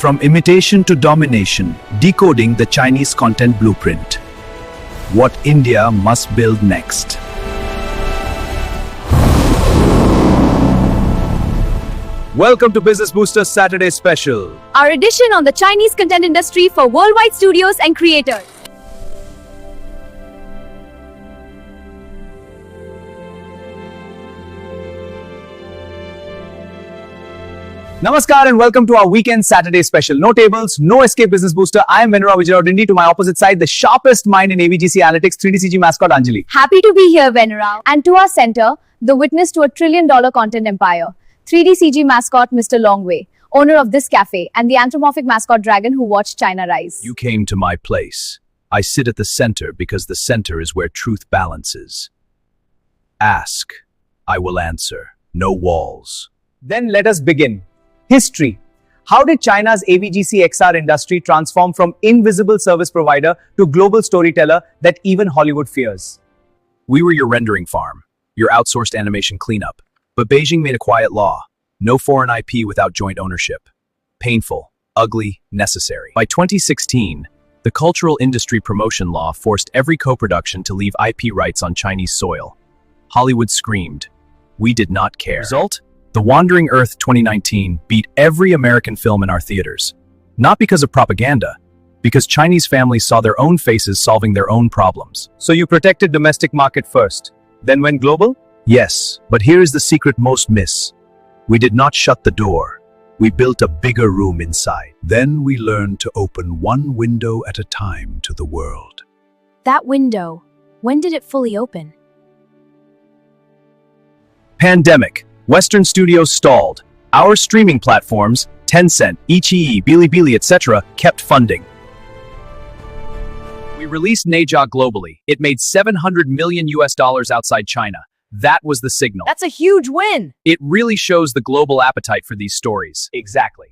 From imitation to domination, decoding the Chinese content blueprint. What India must build next. Welcome to Business Booster's Saturday Special. Our edition on the Chinese content industry for worldwide studios and creators. Namaskar and welcome to our weekend Saturday Special. No tables, no escape Business Booster. I am Venurao Vijayrao Dindi. To my opposite side, the sharpest mind in AVGC Analytics, 3DCG mascot Anjali. Happy to be here, Venurao. And to our center, the witness to a $1 trillion content empire, 3DCG mascot Mr. Longway, owner of this cafe and the anthropomorphic mascot dragon who watched China rise. You came to my place. I sit at the center because the center is where truth balances. Ask, I will answer. No walls. Then let us begin. History. How did China's AVGC-XR industry transform from invisible service provider to global storyteller that even Hollywood fears? We were your rendering farm, your outsourced animation cleanup. But Beijing made a quiet law. No foreign IP without joint ownership. Painful, ugly, necessary. By 2016, the cultural industry promotion law forced every co-production to leave IP rights on Chinese soil. Hollywood screamed. We did not care. Result? The Wandering Earth 2019 beat every American film in our theaters. Not because of propaganda, because Chinese families saw their own faces solving their own problems. So you protected domestic market first, then went global? Yes, but here is the secret most miss. We did not shut the door. We built a bigger room inside. Then we learned to open one window at a time to the world. That window, when did it fully open? Pandemic. Western studios stalled. Our streaming platforms, Tencent, IQIYI, Bilibili, etc., kept funding. We released Neja globally. It made $700 million outside China. That was the signal. That's a huge win. It really shows the global appetite for these stories. Exactly.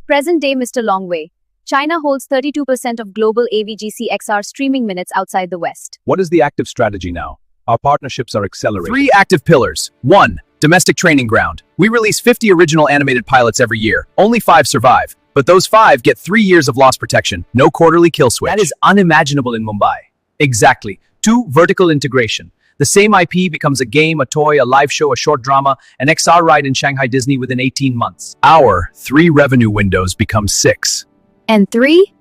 Present day Mr. Longway. China holds 32% of global AVGC-XR streaming minutes outside the West. What is the active strategy now? Our partnerships are accelerating. 3 active pillars. 1. Domestic training ground. We release 50 original animated pilots every year. Only 5 survive. But those 5 get 3 years of loss protection. No quarterly kill switch. That is unimaginable in Mumbai. Exactly. 2. Vertical integration. The same IP becomes a game, a toy, a live show, a short drama, an XR ride in Shanghai Disney within 18 months. Our 3 revenue windows become 6. And 3?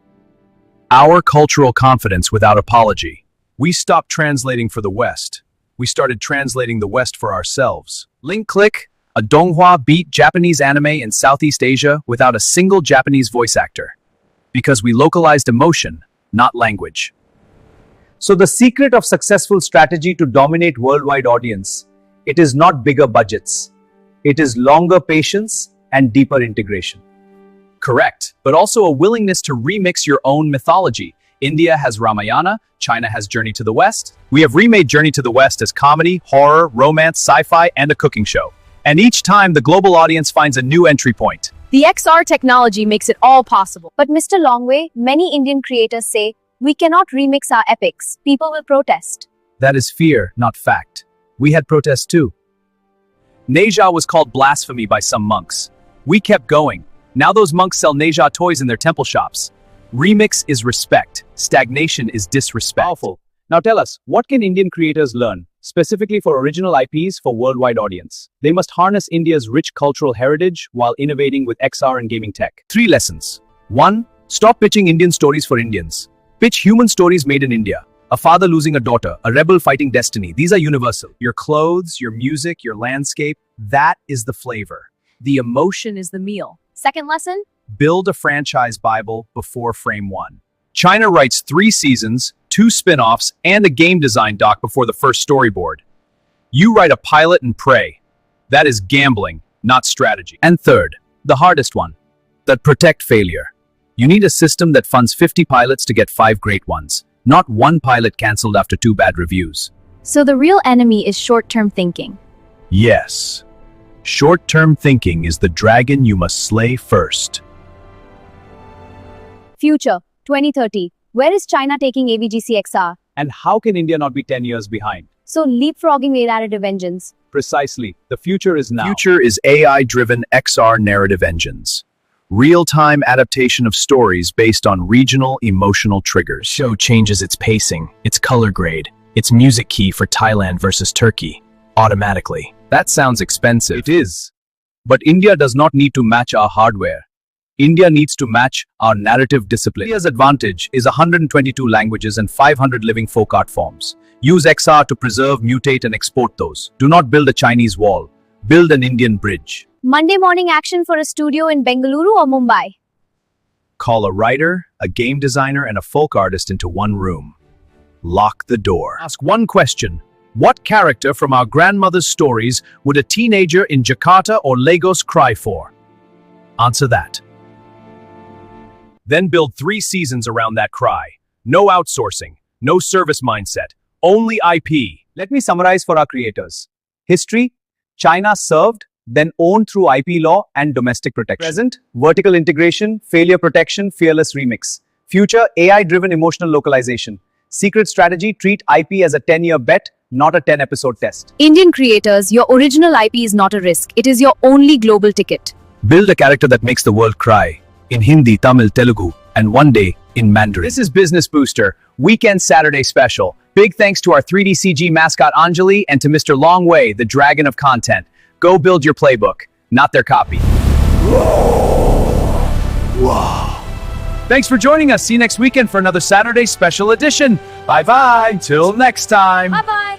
Our cultural confidence without apology. We stopped translating for the West. We started translating the West for ourselves. Link Click, a Donghua beat Japanese anime in Southeast Asia without a single Japanese voice actor. Because we localized emotion, not language. So the secret of successful strategy to dominate worldwide audience, it is not bigger budgets. It is longer patience and deeper integration. Correct, but also a willingness to remix your own mythology. India has Ramayana, China has Journey to the West. We have remade Journey to the West as comedy, horror, romance, sci-fi, and a cooking show. And each time, the global audience finds a new entry point. The XR technology makes it all possible. But Mr. Longway, many Indian creators say, we cannot remix our epics. People will protest. That is fear, not fact. We had protests too. Neja was called blasphemy by some monks. We kept going. Now those monks sell Neja toys in their temple shops. Remix is respect. Stagnation is disrespect. Powerful. Now tell us, what can Indian creators learn, specifically for original IPs for worldwide audience? They must harness India's rich cultural heritage while innovating with XR and gaming tech. 3 lessons. 1. Stop pitching Indian stories for Indians. Pitch human stories made in India. A father losing a daughter, a rebel fighting destiny. These are universal. Your clothes, your music, your landscape, that is the flavor. The emotion is the meal. Second lesson? Build a franchise Bible before frame 1. China writes 3 seasons, 2 spin-offs, and a game design doc before the first storyboard. You write a pilot and pray. That is gambling, not strategy. And third, the hardest one, that protect failure. You need a system that funds 50 pilots to get 5 great ones, not 1 pilot cancelled after 2 bad reviews. So the real enemy is short-term thinking. Yes. Short-term thinking is the dragon you must slay first. Future, 2030. Where is China taking AVGC-XR? And how can India not be 10 years behind? So leapfrogging a narrative engines. Precisely. The future is now. Future is AI-driven XR narrative engines. Real-time adaptation of stories based on regional emotional triggers. Show changes its pacing, its color grade, its music key for Thailand versus Turkey, automatically. That sounds expensive. It is. But India does not need to match our hardware. India needs to match our narrative discipline. India's advantage is 122 languages and 500 living folk art forms. Use XR to preserve, mutate, and export those. Do not build a Chinese wall. Build an Indian bridge. Monday morning action for a studio in Bengaluru or Mumbai. Call a writer, a game designer, and a folk artist into one room. Lock the door. Ask one question. What character from our grandmother's stories would a teenager in Jakarta or Lagos cry for? Answer that. Then build 3 seasons around that cry. No outsourcing, no service mindset, only IP. Let me summarize for our creators. History, China served, then owned through IP law and domestic protection. Present, vertical integration, failure protection, fearless remix. Future, AI-driven emotional localization. Secret strategy, treat IP as a 10-year bet, not a 10-episode test. Indian creators, your original IP is not a risk. It is your only global ticket. Build a character that makes the world cry. In Hindi, Tamil, Telugu, and one day in Mandarin. This is Business Booster, Weekend Saturday Special. Big thanks to our 3D CG mascot Anjali and to Mr. Longway, the dragon of content. Go build your playbook, not their copy. Whoa. Thanks for joining us. See you next weekend for another Saturday Special edition. Bye-bye. Till next time. Bye-bye.